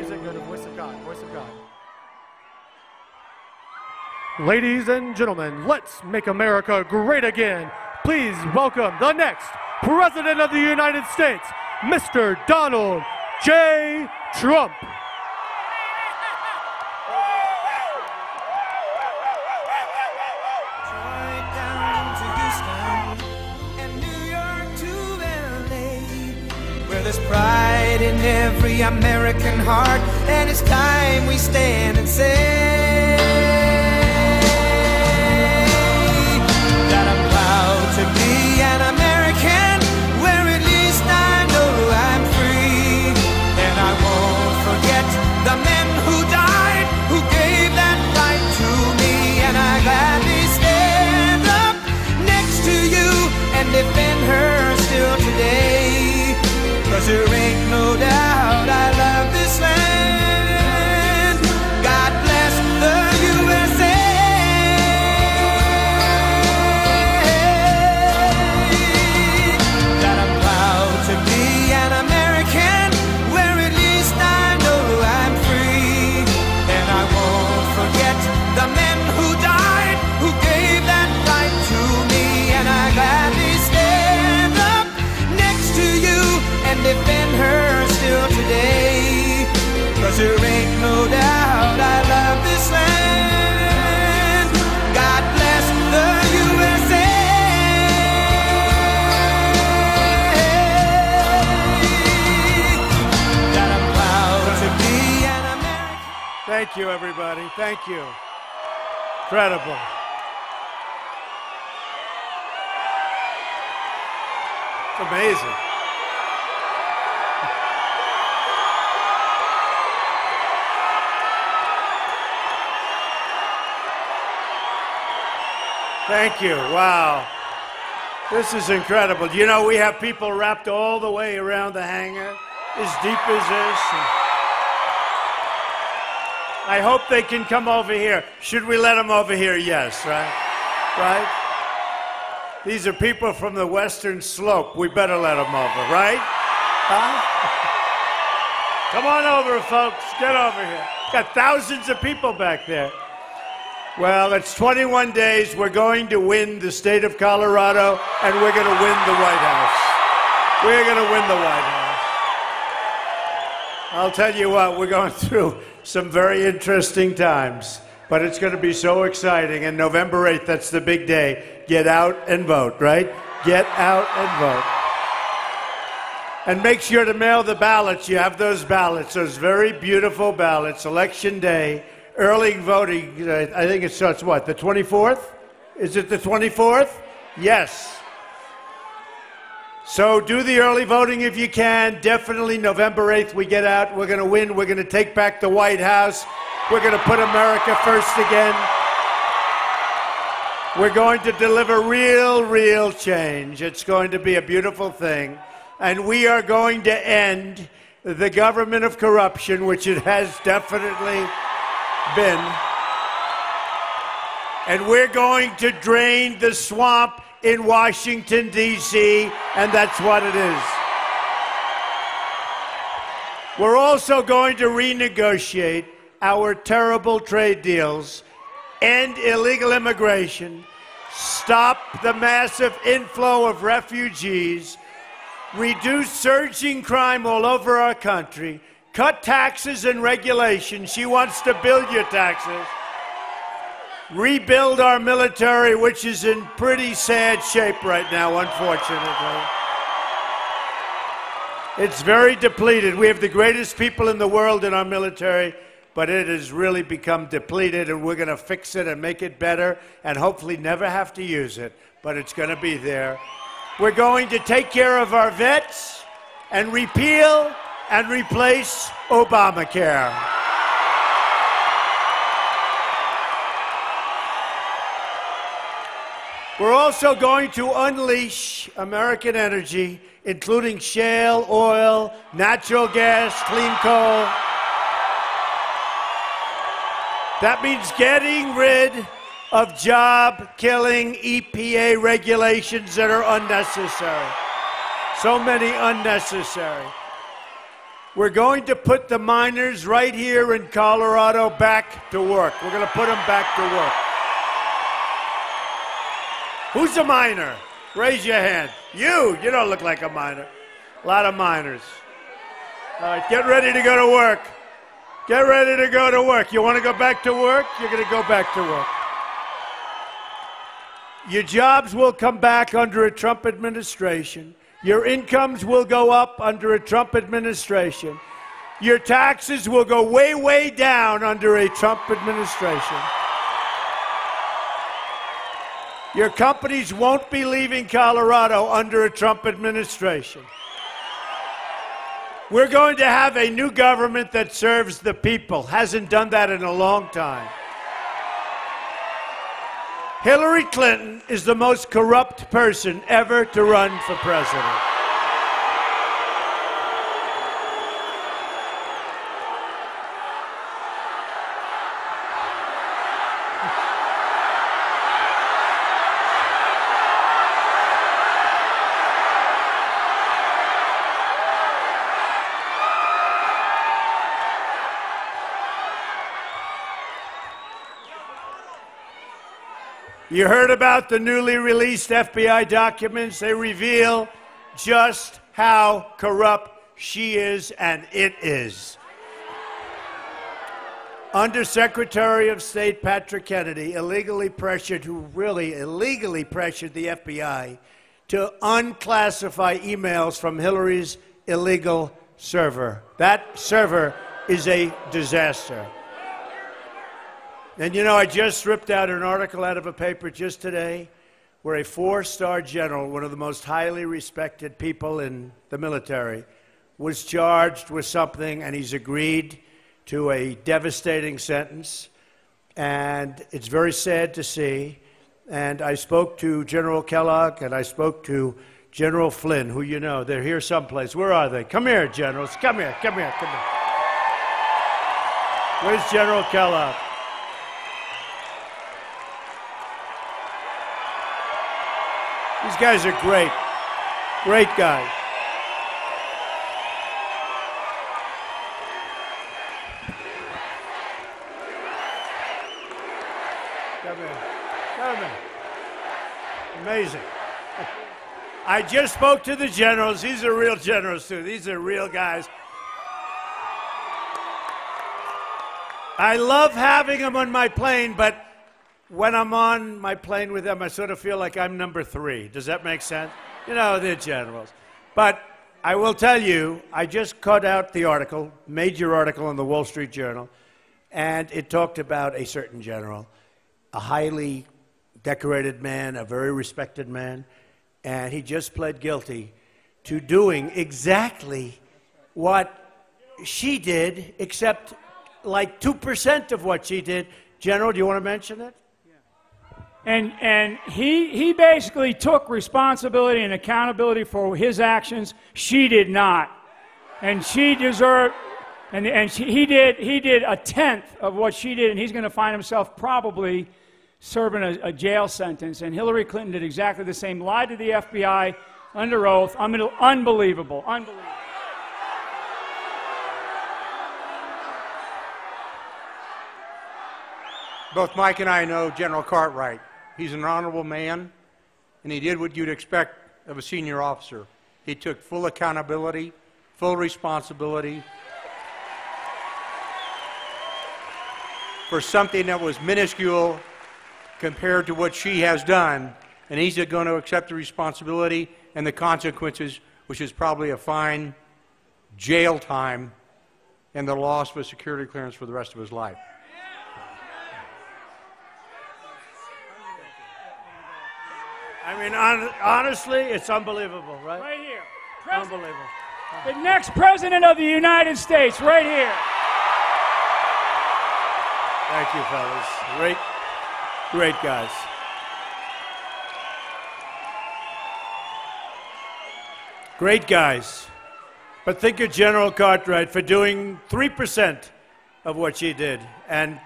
music, go to Voice of God, Voice of God. Ladies and gentlemen, let's make America great again. Please welcome the next President of the United States, Mr. Donald J. Trump. There's pride in every American heart, and it's time we stand and say that I'm proud to be an American, where at least I know I'm free. And I won't forget the men who died, who gave that right to me. And I gladly stand up next to you and defend her still today. 'Cause there ain't no doubt I love this land. God bless the USA. That I'm proud to be an American, where at least I know I'm free. And I won't forget the men who died, who gave that right to me. And I gladly stand up next to you and defend her still today. 'Cause there ain't no doubt I love this land. God bless the USA. That I'm proud to be an American. Thank you, everybody. Thank you. Incredible. It's amazing. Thank you. Wow. This is incredible. You know, we have people wrapped all the way around the hangar, as deep as this. I hope they can come over here. Should we let them over here? Yes, right? Right? These are people from the Western Slope. We better let them over, right? Huh? Come on over, folks. Get over here. Got thousands of people back there. Well, it's 21 days. We're going to win the state of Colorado, and we're going to win the White House. We're going to win the White House. I'll tell you what, we're going through some very interesting times, but it's going to be so exciting. And November 8th, that's the big day. Get out and vote, right? Get out and vote. And make sure to mail the ballots. You have those ballots, those very beautiful ballots, Election Day. Early voting, I think it starts, what, the 24th? Is it the 24th? Yes. So do the early voting if you can. Definitely November 8th we get out. We're going to win. We're going to take back the White House. We're going to put America first again. We're going to deliver real change. It's going to be a beautiful thing. And we are going to end the government of corruption, which it has definitely been, and we're going to drain the swamp in Washington, D.C., and that's what it is. We're also going to renegotiate our terrible trade deals, end illegal immigration, stop the massive inflow of refugees, reduce surging crime all over our country, cut taxes and regulations. She wants to build your taxes. Rebuild our military, which is in pretty sad shape right now, unfortunately. It's very depleted. We have the greatest people in the world in our military, but it has really become depleted, and we're going to fix it and make it better and hopefully never have to use it, but it's going to be there. We're going to take care of our vets and repeal and replace Obamacare. We're also going to unleash American energy, including shale oil, natural gas, clean coal. That means getting rid of job-killing EPA regulations that are unnecessary. So many unnecessary. We're going to put the miners right here in Colorado back to work. We're going to put them back to work. Who's a miner? Raise your hand. You don't look like a miner. A lot of miners. All right, get ready to go to work. Get ready to go to work. You want to go back to work? You're going to go back to work. Your jobs will come back under a Trump administration. Your incomes will go up under a Trump administration. Your taxes will go way, way down under a Trump administration. Your companies won't be leaving Colorado under a Trump administration. We're going to have a new government that serves the people. Hasn't done that in a long time. Hillary Clinton is the most corrupt person ever to run for president. You heard about the newly released FBI documents. They reveal just how corrupt she is, and it is. Undersecretary of State Patrick Kennedy who really illegally pressured the FBI to unclassify emails from Hillary's illegal server. That server is a disaster. And I just ripped out an article out of a paper just today where a 4-star general, one of the most highly respected people in the military, was charged with something, and he's agreed to a devastating sentence. And it's very sad to see. And I spoke to General Kellogg, and I spoke to General Flynn, who you know. They're here someplace. Where are they? Come here, generals. Come here. Where's General Kellogg? These guys are great. Great guys. Come in. Amazing. I just spoke to the generals. These are real generals, too. These are real guys. I love having them on my plane, but when I'm on my plane with them, I sort of feel like I'm number 3. Does that make sense? They're generals. But I will tell you, I just cut out the article, major article in the Wall Street Journal, and it talked about a certain general, a highly decorated man, a very respected man, and he just pled guilty to doing exactly what she did, except like 2% of what she did. General, do you want to mention it? And he basically took responsibility and accountability for his actions. She did not, and she deserved. He did a tenth of what she did, and he's going to find himself probably serving a jail sentence. And Hillary Clinton did exactly the same. Lied to the FBI under oath. Unbelievable. Both Mike and I know General Cartwright. He's an honorable man, and he did what you'd expect of a senior officer. He took full accountability, full responsibility for something that was minuscule compared to what she has done, and he's going to accept the responsibility and the consequences, which is probably a fine, jail time, and the loss of a security clearance for the rest of his life. I mean, honestly, it's unbelievable, right? Right here. Unbelievable. The next president of the United States, right here. Thank you, fellas. Great guys. Great guys. But think of General Cartwright for doing 3% of what she did, and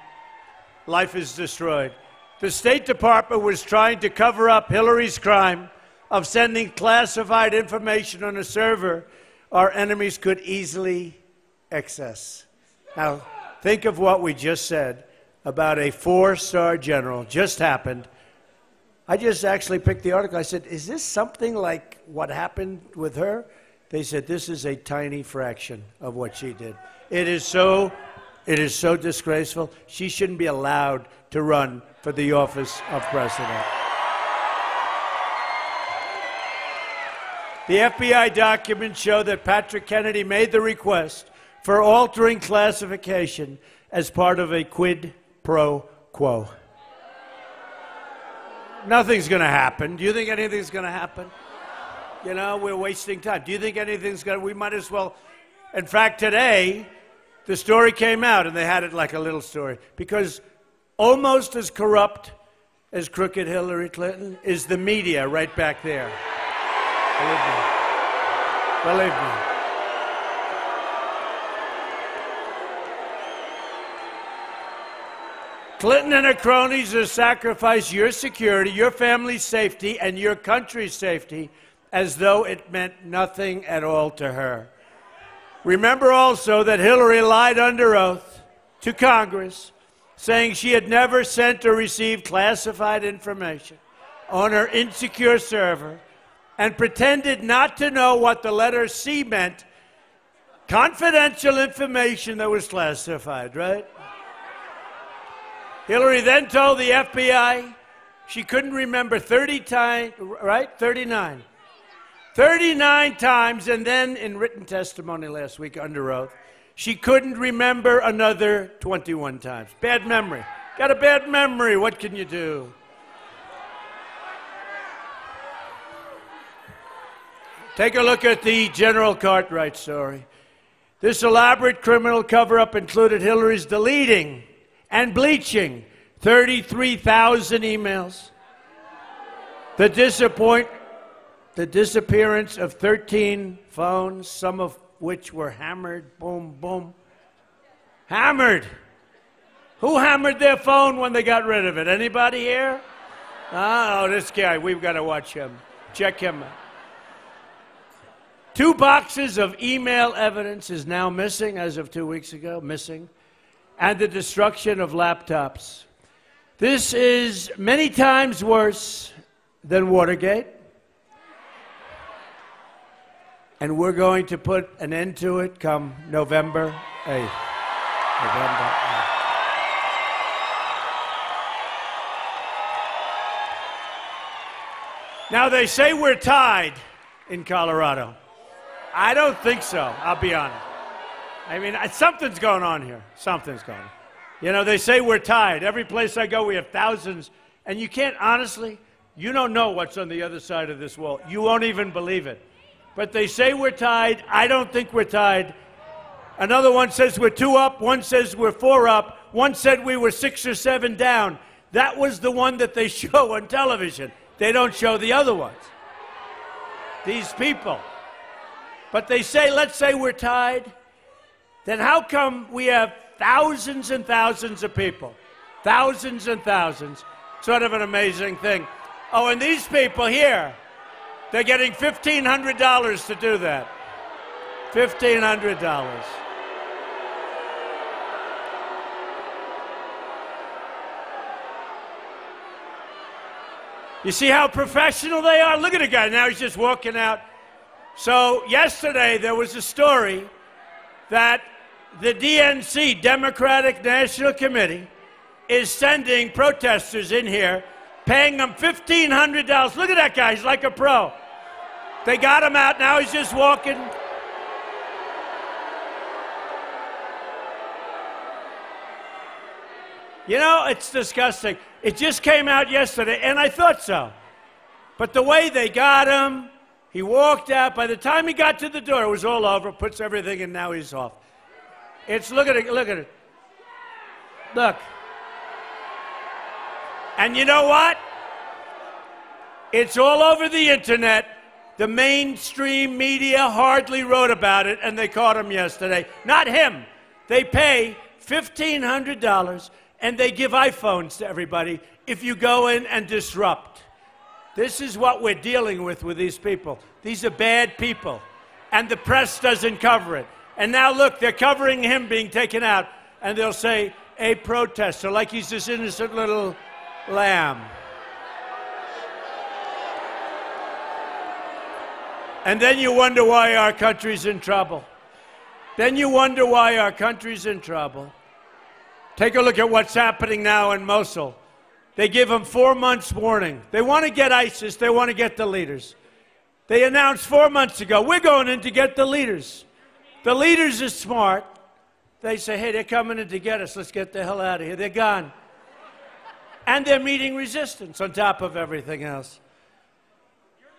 life is destroyed. The State Department was trying to cover up Hillary's crime of sending classified information on a server our enemies could easily excess. Now, think of what we just said about a 4-star general. Just happened. I just actually picked the article. I said, is this something like what happened with her? They said, this is a tiny fraction of what she did. It is so disgraceful. She shouldn't be allowed to run for the office of president. The FBI documents show that Patrick Kennedy made the request for altering classification as part of a quid pro quo. Nothing's going to happen. Do you think anything's going to happen? You know, we're wasting time. Do you think anything's going to... We might as well... In fact, today, the story came out, and they had it like a little story, because almost as corrupt as crooked Hillary Clinton is the media right back there. Believe me. Believe me. Clinton and her cronies have sacrificed your security, your family's safety, and your country's safety as though it meant nothing at all to her. Remember also that Hillary lied under oath to Congress, saying she had never sent or received classified information on her insecure server, and pretended not to know what the letter C meant, confidential information that was classified, right? Hillary then told the FBI she couldn't remember 30 times, right? 39. 39 times, and then in written testimony last week under oath, she couldn't remember another 21 times. Bad memory. Got a bad memory. What can you do? Take a look at the General Cartwright story. This elaborate criminal cover-up included Hillary's deleting and bleaching 33,000 emails, the disappearance of 13 phones, some of which were hammered, boom, boom. Hammered! Who hammered their phone when they got rid of it? Anybody here? Oh, this guy, we've got to watch him. Check him out. 2 boxes of email evidence is now missing, as of 2 weeks ago, missing, and the destruction of laptops. This is many times worse than Watergate, and we're going to put an end to it come November 8th. November 8th. Now, they say we're tied in Colorado. I don't think so, I'll be honest. I mean, something's going on here. Something's going on. You know, they say we're tied. Every place I go, we have thousands. And you can't, honestly, you don't know what's on the other side of this wall. You won't even believe it. But they say we're tied. I don't think we're tied. Another one says we're 2 up. One says we're 4 up. One said we were 6 or 7 down. That was the one that they show on television. They don't show the other ones. These people. But they say, let's say we're tied. Then how come we have thousands and thousands of people? Thousands and thousands. Sort of an amazing thing. Oh, and these people here, they're getting $1,500 to do that. $1,500. You see how professional they are? Look at the guy. Now he's just walking out. So yesterday there was a story that the DNC, Democratic National Committee, is sending protesters in here, paying them $1,500. Look at that guy. He's like a pro. They got him out. Now he's just walking. You know, it's disgusting. It just came out yesterday, and I thought so. But the way they got him, he walked out. By the time he got to the door, it was all over. Puts everything in, now he's off. It's, look at it, look at it. Look. And you know what? It's all over the internet. The mainstream media hardly wrote about it, and they caught him yesterday. Not him. They pay $1,500, and they give iPhones to everybody if you go in and disrupt. This is what we're dealing with these people. These are bad people, and the press doesn't cover it. And now look, they're covering him being taken out, and they'll say, a protester, like he's this innocent little lamb. And then you wonder why our country's in trouble. Then you wonder why our country's in trouble. Take a look at what's happening now in Mosul. They give them 4 months warning. They want to get ISIS. They want to get the leaders. They announced 4 months ago, we're going in to get the leaders. The leaders are smart. They say, hey, they're coming in to get us. Let's get the hell out of here. They're gone. And they're meeting resistance on top of everything else.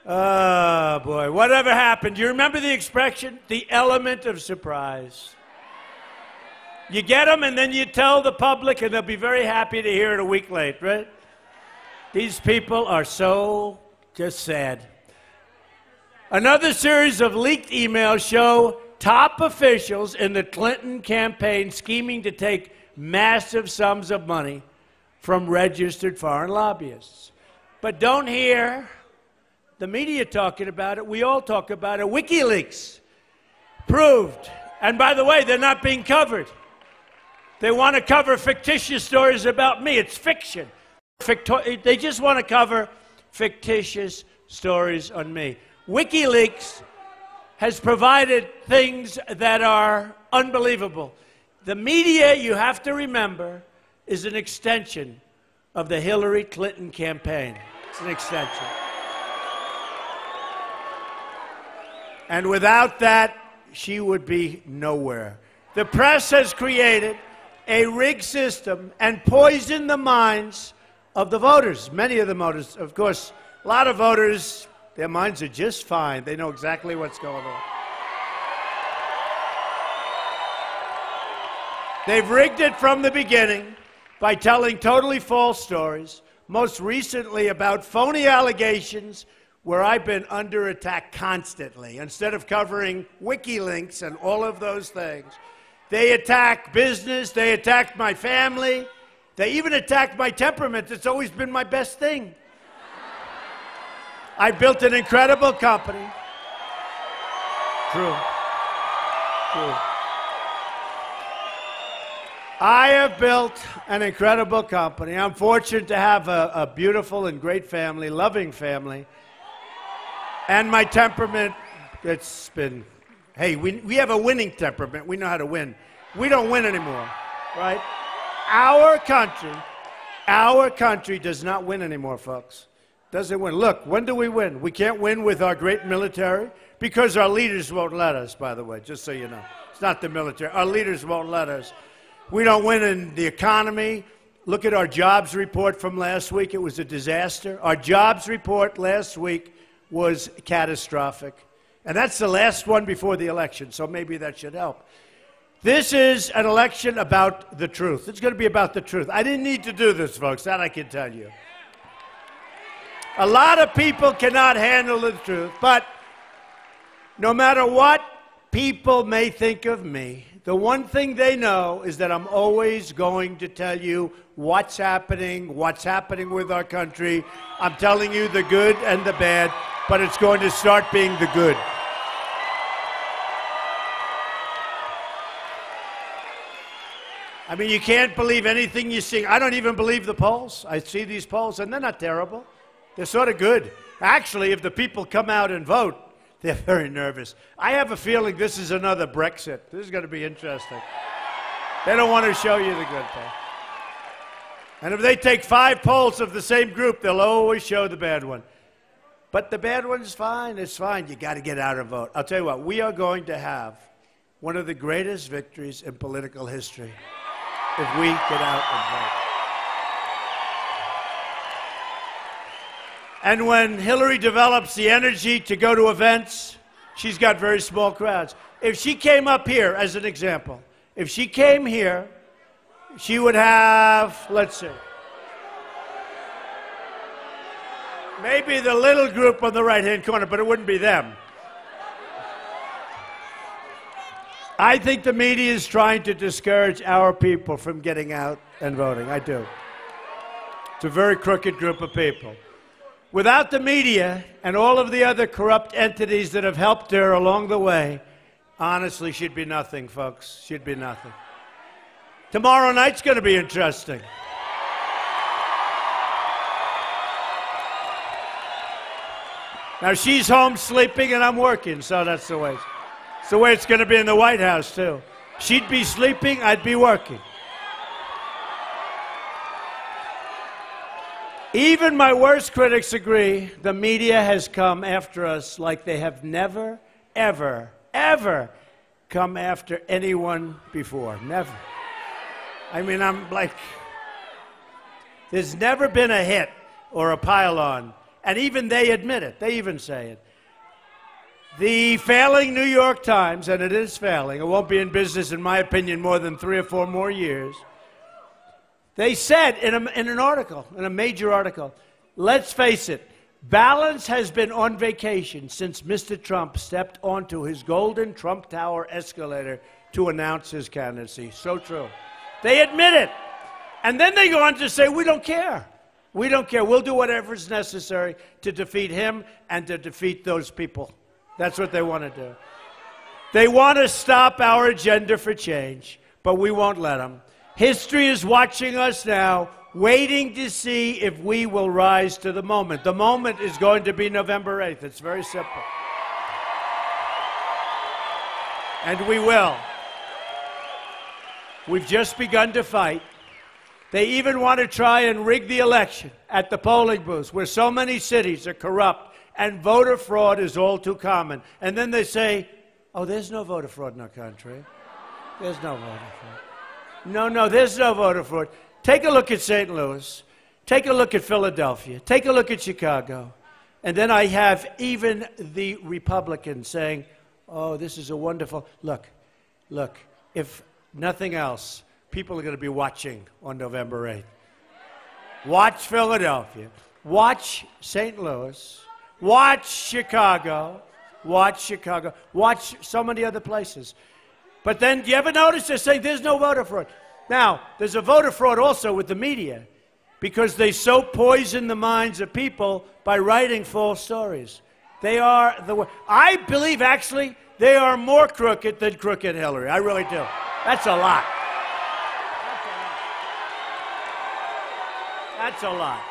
Oh, boy. Whatever happened? Do you remember the expression? The element of surprise. You get them, and then you tell the public, and they'll be very happy to hear it a week late, right? These people are so just sad. Another series of leaked emails show top officials in the Clinton campaign scheming to take massive sums of money from registered foreign lobbyists. But don't hear the media talking about it. We all talk about it. WikiLeaks proved. And by the way, they're not being covered. They want to cover fictitious stories about me. It's fiction. They just want to cover fictitious stories on me. WikiLeaks has provided things that are unbelievable. The media, you have to remember, is an extension of the Hillary Clinton campaign. It's an extension. And without that, she would be nowhere. The press has created a rigged system and poisoned the minds of the voters. Many of the voters, of course, a lot of voters, their minds are just fine. They know exactly what's going on. They've rigged it from the beginning by telling totally false stories, most recently about phony allegations where I've been under attack constantly. Instead of covering WikiLeaks and all of those things, they attack business, they attacked my family, they even attacked my temperament. It's always been my best thing. I built an incredible company. True. I have built an incredible company. I'm fortunate to have a beautiful and great family, loving family. And my temperament, it's been, hey, we have a winning temperament. We know how to win. We don't win anymore, right? Our country does not win anymore, folks. Doesn't win. Look, when do we win? We can't win with our great military because our leaders won't let us, by the way, just so you know. It's not the military. Our leaders won't let us. We don't win in the economy. Look at our jobs report from last week. It was a disaster. Our jobs report last week was catastrophic. And that's the last one before the election, so maybe that should help. This is an election about the truth. It's going to be about the truth. I didn't need to do this, folks. That I can tell you. A lot of people cannot handle the truth, but no matter what people may think of me, the one thing they know is that I'm always going to tell you what's happening with our country. I'm telling you the good and the bad, but it's going to start being the good. I mean, you can't believe anything you see. I don't even believe the polls. I see these polls, and they're not terrible. They're sort of good. Actually, if the people come out and vote, they're very nervous. I have a feeling this is another Brexit. This is going to be interesting. They don't want to show you the good thing. And if they take 5 polls of the same group, they'll always show the bad one. But the bad one's fine. It's fine. You got to get out and vote. I'll tell you what, we are going to have one of the greatest victories in political history if we get out and vote. And when Hillary develops the energy to go to events, she's got very small crowds. If she came up here, as an example, if she came here, she would have, let's see, maybe the little group on the right-hand corner, but it wouldn't be them. I think the media is trying to discourage our people from getting out and voting. I do. It's a very crooked group of people. Without the media and all of the other corrupt entities that have helped her along the way, Honestly, she'd be nothing, folks. She'd be nothing. Tomorrow night's going to be interesting. Now, she's home sleeping and I'm working, so that's the way. It's the way it's going to be in the White House, too. She'd be sleeping, I'd be working. Even my worst critics agree the media has come after us like they have never, ever, ever come after anyone before. Never. I mean, I'm like, there's never been a hit or a pile-on. And even they admit it. They even say it. The failing New York Times, and it is failing, it won't be in business, in my opinion, more than 3 or 4 more years. They said in an article, in a major article, let's face it, balance has been on vacation since Mr. Trump stepped onto his golden Trump Tower escalator to announce his candidacy. So true. They admit it. And then they go on to say, we don't care. We don't care. We'll do whatever is necessary to defeat him and to defeat those people. That's what they want to do. They want to stop our agenda for change, but we won't let them. History is watching us now, waiting to see if we will rise to the moment. The moment is going to be November 8th. It's very simple. And we will. We've just begun to fight. They even want to try and rig the election at the polling booths, where so many cities are corrupt and voter fraud is all too common. And then they say, oh, there's no voter fraud in our country. There's no voter fraud. No, there's no voter fraud. Take a look at St. Louis. Take a look at Philadelphia. Take a look at Chicago. And then I have even the Republicans saying, oh, this is a wonderful... Look, if nothing else, people are going to be watching on November 8th. Watch Philadelphia. Watch St. Louis. Watch Chicago. Watch so many other places. But then, do you ever notice they're saying there's no voter fraud? Now, there's a voter fraud also with the media because they so poison the minds of people by writing false stories. They are I believe, actually, they are more crooked than crooked Hillary. I really do. That's a lot. That's a lot.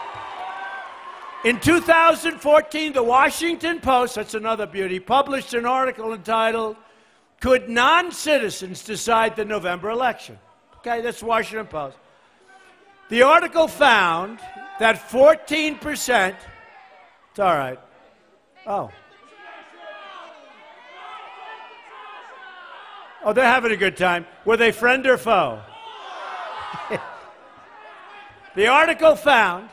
In 2014, the Washington Post, that's another beauty, published an article entitled, Could Non-Citizens Decide the November Election? Okay, that's Washington Post. The article found that 14%, it's all right. Oh, they're having a good time. Were they friend or foe? The article found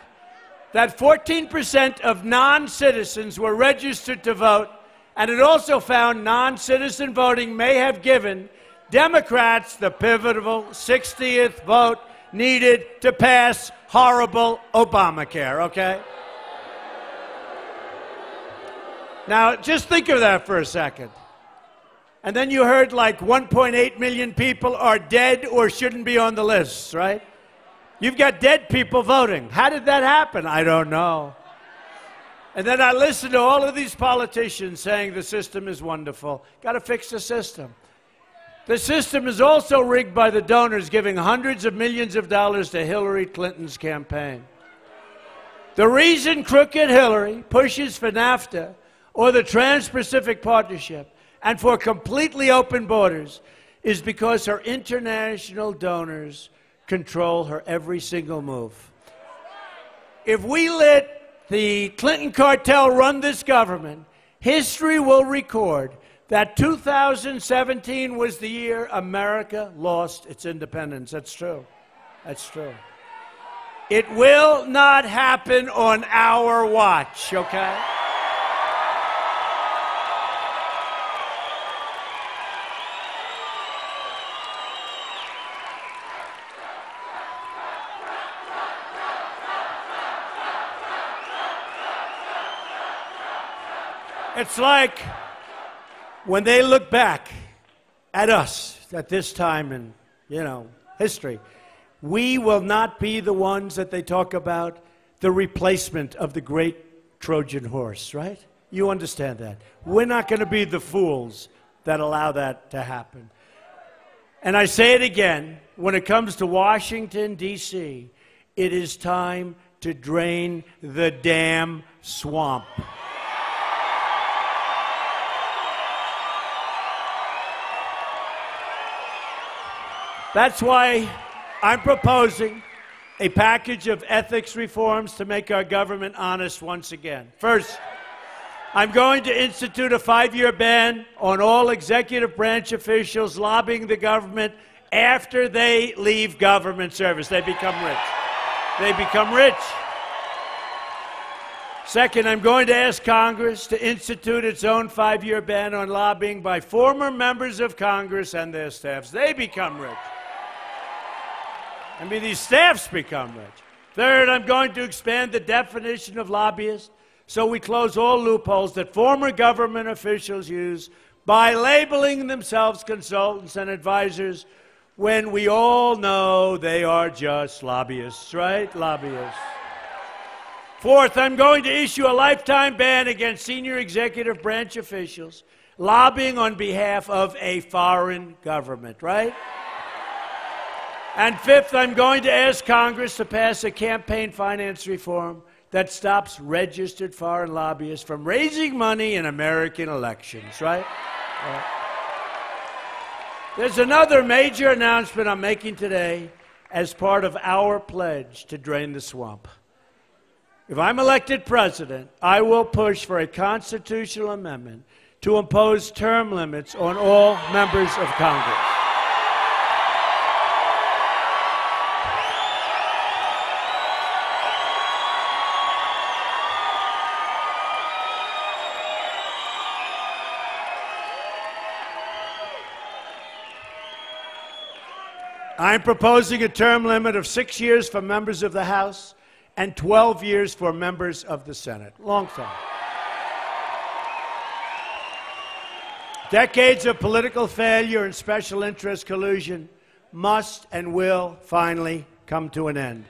that 14% of non-citizens were registered to vote, and it also found non-citizen voting may have given Democrats the pivotal 60th vote needed to pass horrible Obamacare, okay? Now, just think of that for a second. And then you heard like 1.8 million people are dead or shouldn't be on the list, right? You've got dead people voting. How did that happen? I don't know. And then I listened to all of these politicians saying the system is wonderful. Got to fix the system. The system is also rigged by the donors giving hundreds of millions of dollars to Hillary Clinton's campaign. The reason crooked Hillary pushes for NAFTA or the Trans-Pacific Partnership and for completely open borders is because her international donors control her every single move. If we let the Clinton cartel run this government, history will record that 2017 was the year America lost its independence. That's true. That's true. It will not happen on our watch, okay? It's like when they look back at us at this time in, history, we will not be the ones that they talk about, the replacement of the great Trojan horse, right? You understand that. We're not going to be the fools that allow that to happen. And I say it again, when it comes to Washington, D.C., it is time to drain the damn swamp. That's why I'm proposing a package of ethics reforms to make our government honest once again. First, I'm going to institute a 5-year ban on all executive branch officials lobbying the government after they leave government service. They become rich. They become rich. Second, I'm going to ask Congress to institute its own 5-year ban on lobbying by former members of Congress and their staffs. They become rich. I mean, these staffs become rich. Third, I'm going to expand the definition of lobbyist so we close all loopholes that former government officials use by labeling themselves consultants and advisors when we all know they are just lobbyists, right? Lobbyists. Fourth, I'm going to issue a lifetime ban against senior executive branch officials lobbying on behalf of a foreign government, right? And fifth, I'm going to ask Congress to pass a campaign finance reform that stops registered foreign lobbyists from raising money in American elections, right? There's another major announcement I'm making today as part of our pledge to drain the swamp. If I'm elected president, I will push for a constitutional amendment to impose term limits on all members of Congress. I'm proposing a term limit of 6 years for members of the House and 12 years for members of the Senate. Long time. Decades of political failure and special interest collusion must and will finally come to an end.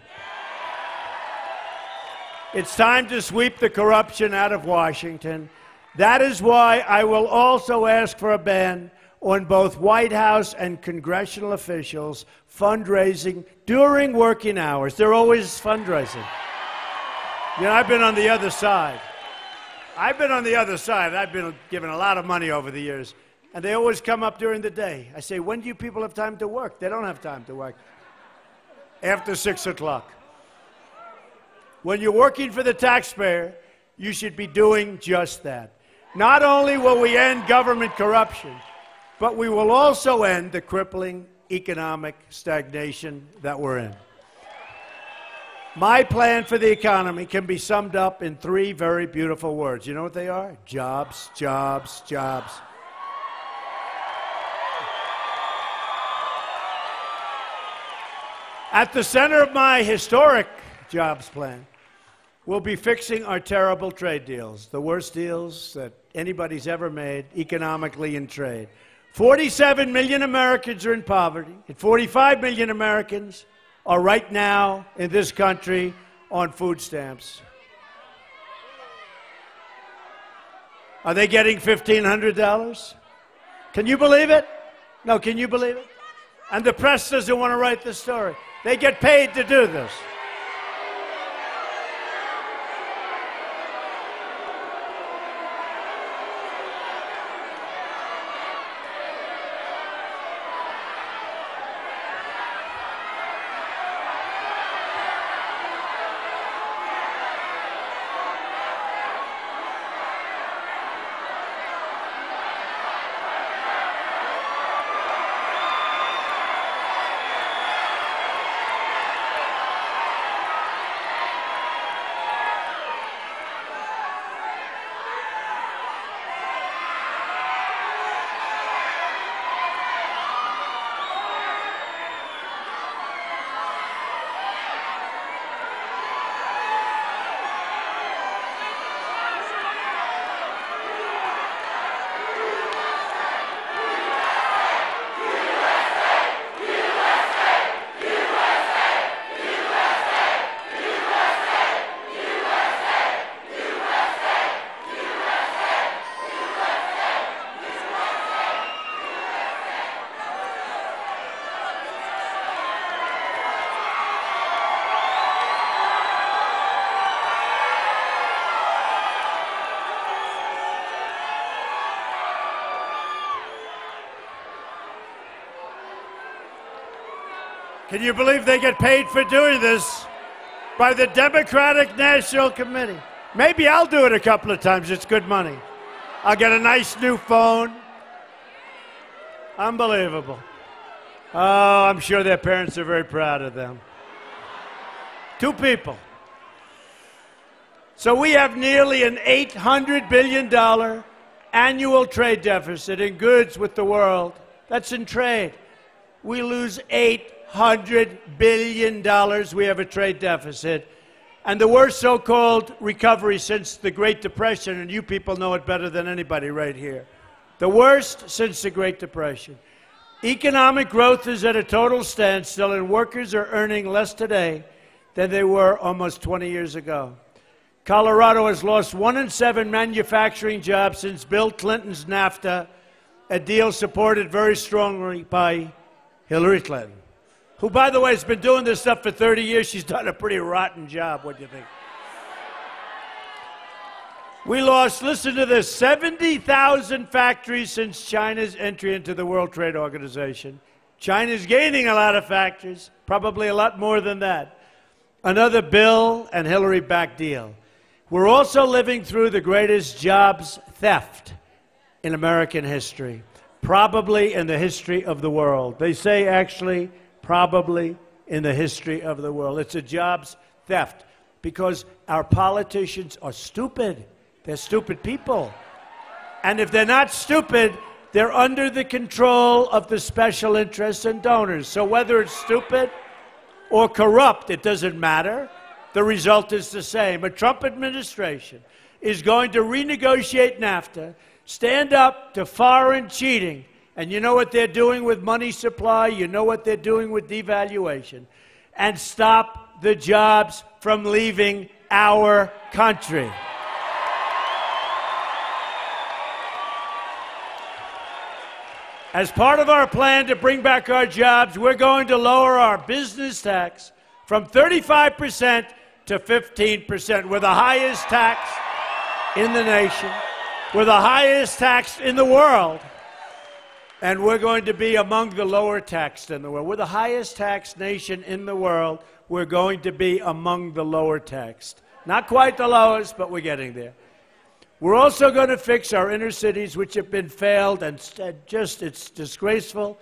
It's time to sweep the corruption out of Washington. That is why I will also ask for a ban on both White House and congressional officials fundraising during working hours. They're always fundraising. You know, I've been on the other side. I've been given a lot of money over the years, and they always come up during the day. I say, when do you people have time to work? They don't have time to work. After 6 o'clock. When you're working for the taxpayer, you should be doing just that. Not only will we end government corruption, but we will also end the crippling economic stagnation that we're in. My plan for the economy can be summed up in 3 very beautiful words. You know what they are? Jobs, jobs, jobs. At the center of my historic jobs plan will be fixing our terrible trade deals, the worst deals that anybody's ever made economically in trade. 47 million Americans are in poverty, and 45 million Americans are right now in this country on food stamps. Are they getting $1,500? Can you believe it? No, can you believe it? And the press doesn't want to write the story. They get paid to do this. Can you believe they get paid for doing this by the Democratic National Committee? Maybe I'll do it a couple of times. It's good money. I'll get a nice new phone. Unbelievable. Oh, I'm sure their parents are very proud of them. Two people. So we have nearly an $800 billion annual trade deficit in goods with the world. That's in trade. We lose $800 billion. We have a trade deficit. And the worst so-called recovery since the Great Depression, and you people know it better than anybody right here. The worst since the Great Depression. Economic growth is at a total standstill, and workers are earning less today than they were almost 20 years ago. Colorado has lost 1 in 7 manufacturing jobs since Bill Clinton's NAFTA, a deal supported very strongly by Hillary Clinton, who, by the way, has been doing this stuff for 30 years. She's done a pretty rotten job. What do you think? We lost, listen to this, 70,000 factories since China's entry into the World Trade Organization. China's gaining a lot of factories, probably a lot more than that. Another Bill and Hillary-backed deal. We're also living through the greatest jobs theft in American history, probably in the history of the world. They say, actually, probably in the history of the world. It's a jobs theft because our politicians are stupid. They're stupid people. And if they're not stupid, they're under the control of the special interests and donors. So whether it's stupid or corrupt, it doesn't matter. The result is the same. A Trump administration is going to renegotiate NAFTA, stand up to foreign cheating, and you know what they're doing with money supply, you know what they're doing with devaluation, and stop the jobs from leaving our country. As part of our plan to bring back our jobs, we're going to lower our business tax from 35% to 15%. We're the highest tax in the nation. We're the highest tax in the world. And we're going to be among the lower taxed in the world. We're the highest taxed nation in the world. We're going to be among the lower taxed. Not quite the lowest, but we're getting there. We're also going to fix our inner cities, which have been failed, and it's disgraceful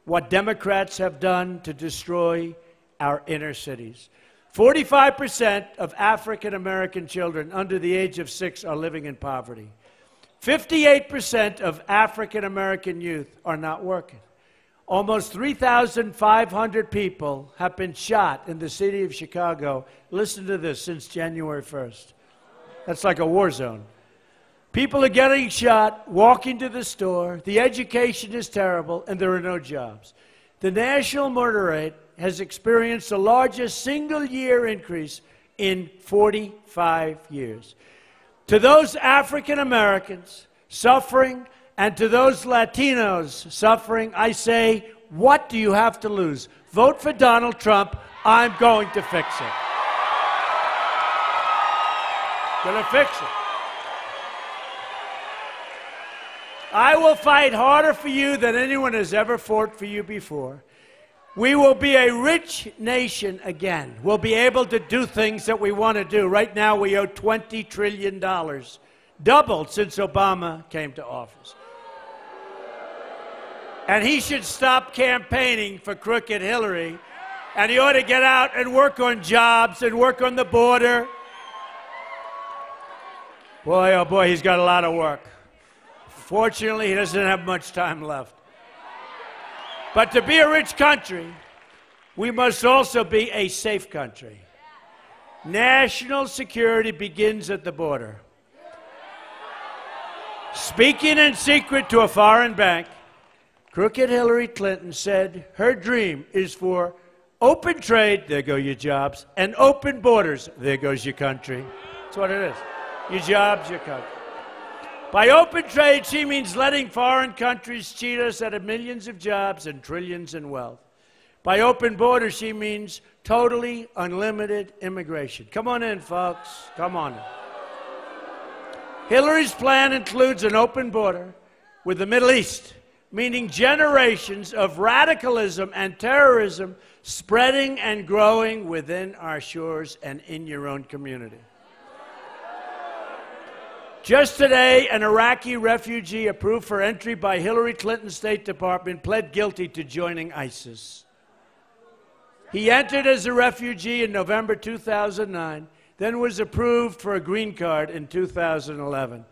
what Democrats have done to destroy our inner cities. 45% of African-American children under the age of 6 are living in poverty. 58% of African-American youth are not working. Almost 3,500 people have been shot in the city of Chicago, listen to this, since January 1st. That's like a war zone. People are getting shot, walking to the store, the education is terrible, and there are no jobs. The national murder rate has experienced the largest single-year increase in 45 years. To those African Americans suffering and to those Latinos suffering, I say, what do you have to lose? Vote for Donald Trump. I'm going to fix it. Gonna fix it. I will fight harder for you than anyone has ever fought for you before. We will be a rich nation again. We'll be able to do things that we want to do. Right now, we owe $20 trillion, doubled since Obama came to office. And he should stop campaigning for crooked Hillary, and he ought to get out and work on jobs and work on the border. Boy, oh boy, he's got a lot of work. Fortunately, he doesn't have much time left. But to be a rich country, we must also be a safe country. National security begins at the border. Speaking in secret to a foreign bank, crooked Hillary Clinton said her dream is for open trade, there go your jobs, and open borders, there goes your country. That's what it is. Your jobs, your country. By open trade, she means letting foreign countries cheat us out of millions of jobs and trillions in wealth. By open borders, she means totally unlimited immigration. Come on in, folks. Come on in. Hillary's plan includes an open border with the Middle East, meaning generations of radicalism and terrorism spreading and growing within our shores and in your own community. Just today, an Iraqi refugee approved for entry by Hillary Clinton's State Department pled guilty to joining ISIS. He entered as a refugee in November 2009, then was approved for a green card in 2011.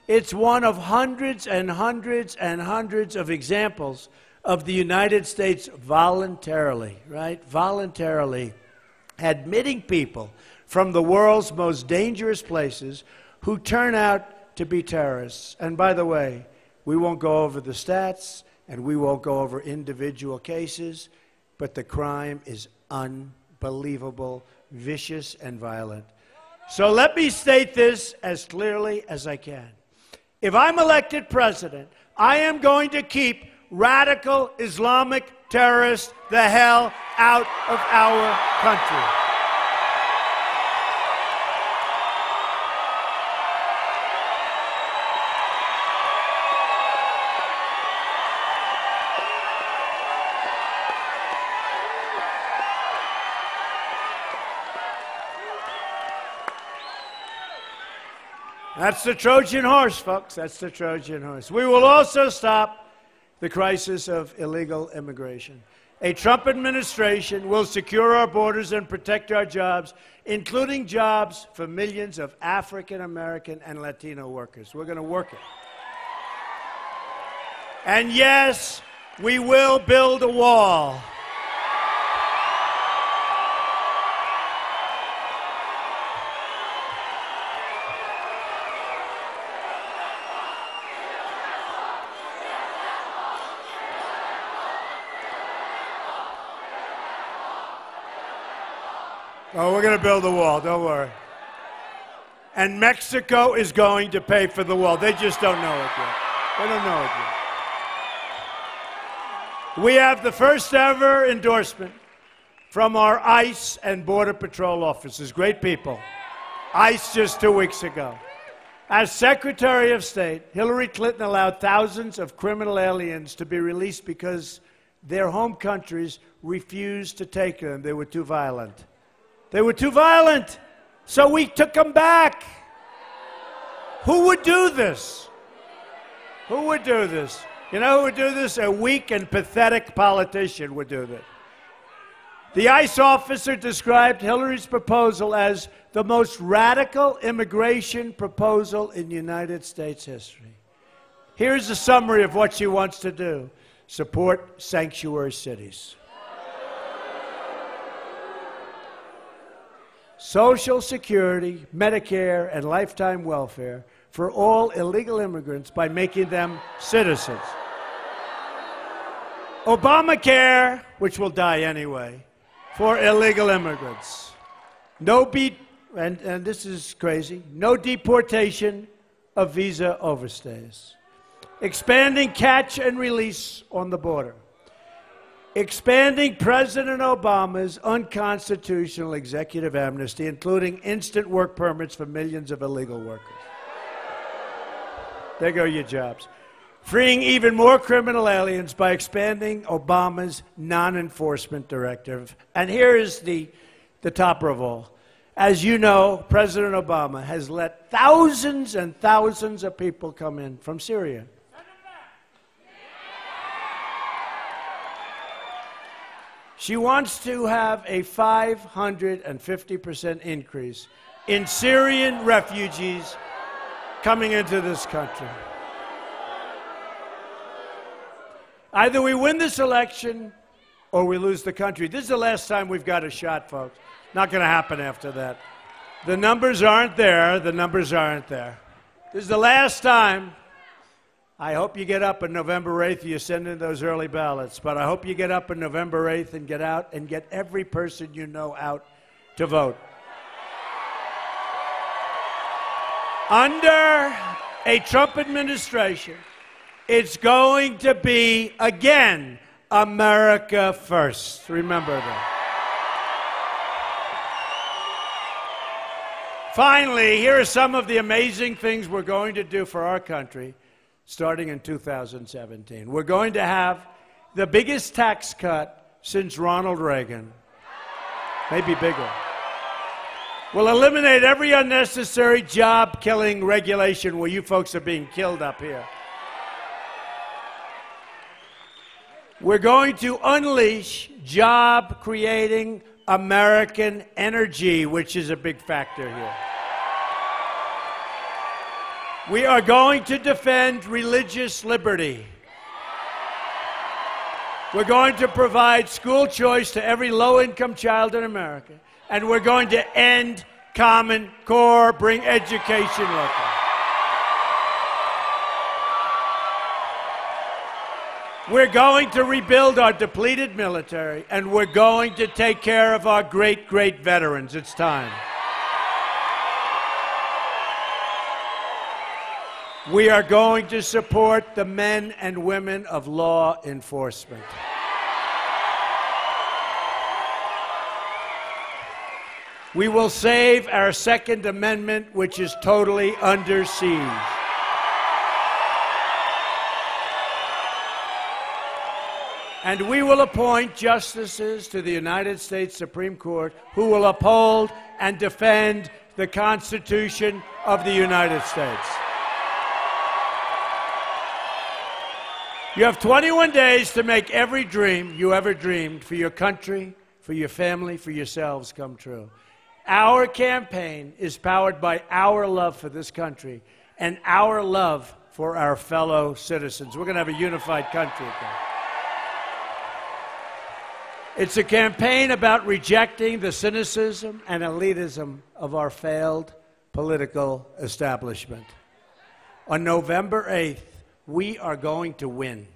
It's one of hundreds and hundreds and hundreds of examples of the United States voluntarily admitting people from the world's most dangerous places who turn out to be terrorists. And by the way, we won't go over the stats and we won't go over individual cases, but the crime is unbelievable, vicious, and violent. So let me state this as clearly as I can. If I'm elected president, I am going to keep radical Islamic terrorists the hell out of our country. That's the Trojan horse, folks. That's the Trojan horse. We will also stop the crisis of illegal immigration. A Trump administration will secure our borders and protect our jobs, including jobs for millions of African American and Latino workers. We're going to work it. And yes, we will build a wall. Oh, we're going to build a wall, don't worry. And Mexico is going to pay for the wall. They just don't know it yet. They don't know it yet. We have the first ever endorsement from our ICE and Border Patrol officers. Great people. ICE just 2 weeks ago. As Secretary of State, Hillary Clinton allowed thousands of criminal aliens to be released because their home countries refused to take them. They were too violent. They were too violent, so we took them back. Who would do this? Who would do this? You know who would do this? A weak and pathetic politician would do this. The ICE officer described Hillary's proposal as the most radical immigration proposal in United States history. Here's a summary of what she wants to do. Support sanctuary cities. Social Security, Medicare, and lifetime welfare for all illegal immigrants by making them citizens. Obamacare, which will die anyway, for illegal immigrants. And this is crazy, no deportation of visa overstays. Expanding catch and release on the border. Expanding President Obama's unconstitutional executive amnesty, including instant work permits for millions of illegal workers. There go your jobs. Freeing even more criminal aliens by expanding Obama's non-enforcement directive. And here is the topper of all. As you know, President Obama has let thousands and thousands of people come in from Syria. She wants to have a 550% increase in Syrian refugees coming into this country. Either we win this election or we lose the country. This is the last time we've got a shot, folks. Not going to happen after that. The numbers aren't there. The numbers aren't there. This is the last time. I hope you get up on November 8th, you send in those early ballots, but I hope you get up on November 8th and get out and get every person you know out to vote. Under a Trump administration, it's going to be, again, America first. Remember that. Finally, here are some of the amazing things we're going to do for our country starting in 2017. We're going to have the biggest tax cut since Ronald Reagan, maybe bigger. We'll eliminate every unnecessary job-killing regulation where you folks are being killed up here. We're going to unleash job-creating American energy, which is a big factor here. We are going to defend religious liberty. We're going to provide school choice to every low-income child in America. And we're going to end Common Core, bring education local. We're going to rebuild our depleted military, and we're going to take care of our great, great veterans. It's time. We are going to support the men and women of law enforcement. We will save our Second Amendment, which is totally under siege. And we will appoint justices to the United States Supreme Court who will uphold and defend the Constitution of the United States. You have 21 days to make every dream you ever dreamed for your country, for your family, for yourselves come true. Our campaign is powered by our love for this country and our love for our fellow citizens. We're going to have a unified country again. It's a campaign about rejecting the cynicism and elitism of our failed political establishment. On November 8th, we are going to win.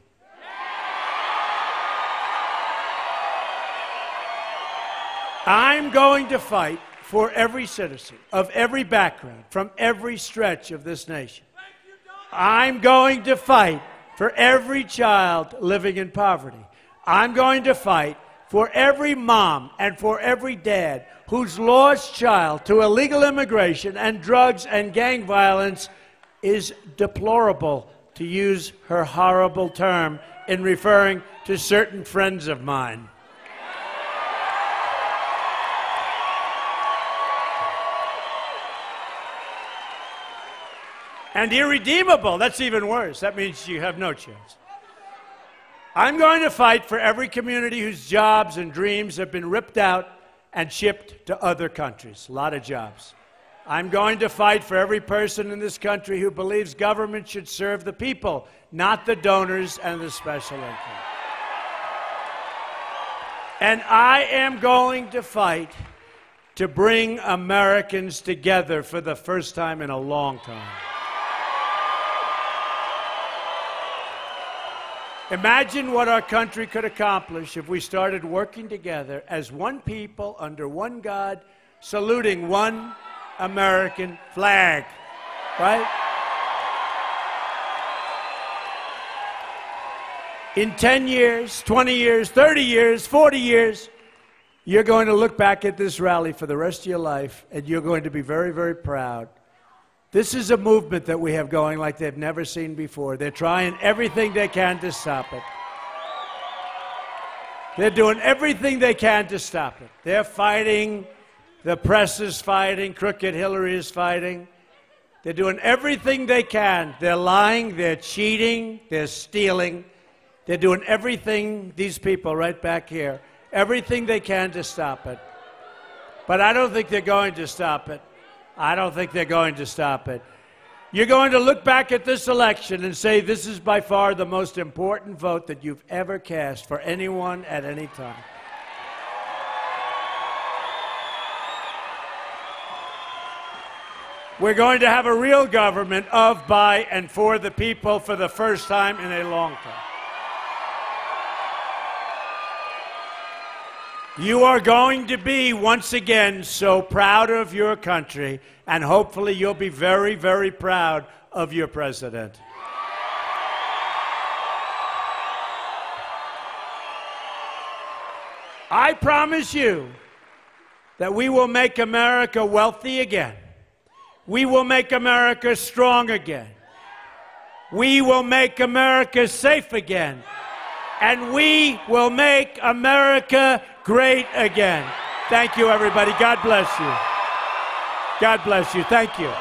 I'm going to fight for every citizen of every background, from every stretch of this nation. I'm going to fight for every child living in poverty. I'm going to fight for every mom and for every dad whose lost child to illegal immigration and drugs and gang violence is deplorable, to use her horrible term in referring to certain friends of mine. And irredeemable, that's even worse. That means you have no chance. I'm going to fight for every community whose jobs and dreams have been ripped out and shipped to other countries. A lot of jobs. I'm going to fight for every person in this country who believes government should serve the people, not the donors and the special income. And I am going to fight to bring Americans together for the first time in a long time. Imagine what our country could accomplish if we started working together as one people under one God, saluting one American flag, right? In 10 years, 20 years, 30 years, 40 years, you're going to look back at this rally for the rest of your life, and you're going to be very, very proud. This is a movement that we have going like they've never seen before. They're trying everything they can to stop it. They're doing everything they can to stop it. They're fighting. The press is fighting. Crooked Hillary is fighting. They're doing everything they can. They're lying. They're cheating. They're stealing. They're doing everything, these people right back here, everything they can to stop it. But I don't think they're going to stop it. I don't think they're going to stop it. You're going to look back at this election and say this is by far the most important vote that you've ever cast for anyone at any time. We're going to have a real government of, by, and for the people for the first time in a long time. You are going to be, once again, so proud of your country, and hopefully you'll be very, very proud of your president. I promise you that we will make America wealthy again. We will make America strong again. we will make America safe again. And we will make America great again. Thank you, everybody. God bless you. God bless you. Thank you.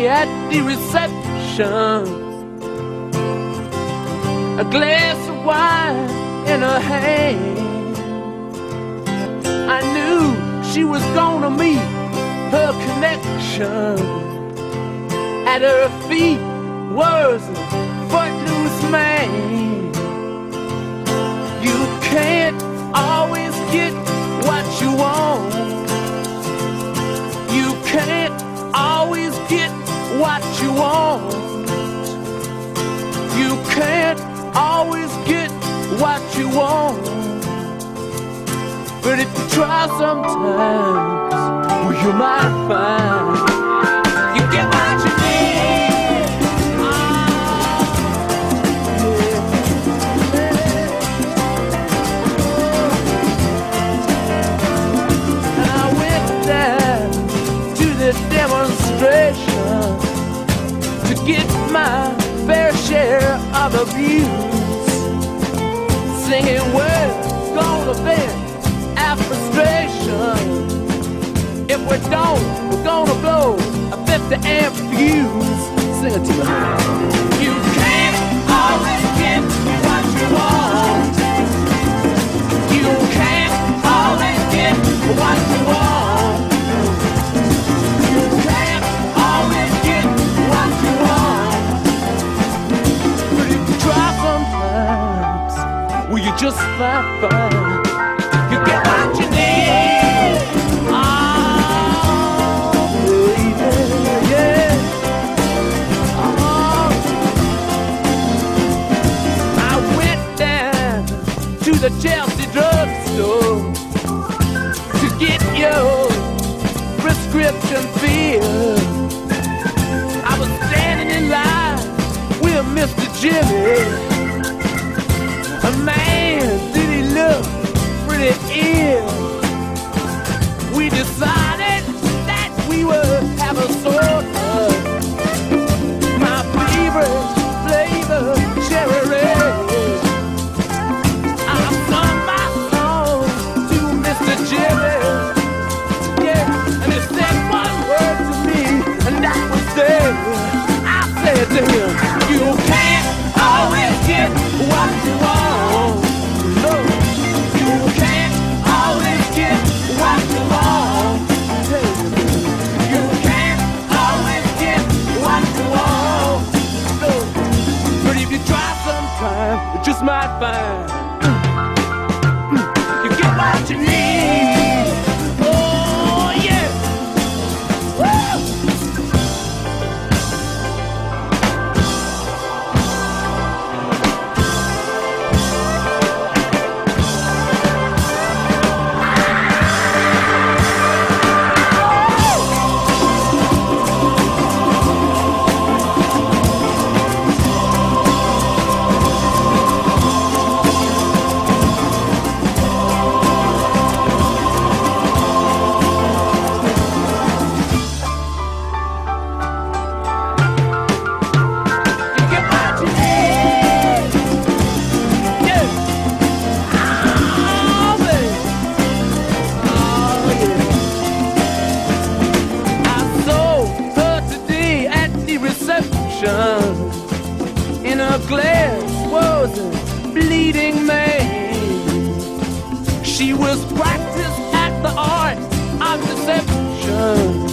At the reception, a glass of wine in her hand. I knew she was gonna meet her connection. At her feet was a footloose man. You can't always get what you want. You can't always get what you want. You can't always get what you want. But if you try sometimes, well, you might find you get what you need. I went down to the demonstration to get my fair share of abuse, singing words gonna vent our frustration. If we don't, we're gonna blow a 50-amp fuse. Sing it to me. You can't always get what you want. You can't always get what you want. You can't always get what you want. But if you try sometimes, well, you just might find you get what you need. Oh, baby, yeah. Oh. I went down to the Chelsea drugstore to get your prescription filled. I was standing in line with Mr. Jimmy. A man, did he look pretty ill. We decided that we would have a soda. My favorite flavor, cherry red. I sung my song to Mr. Jimmy. Yeah, and he said one word to me, and that was there. I said to him, you can't always deception. In her glass was a bleeding man. She was practiced at the art of deception.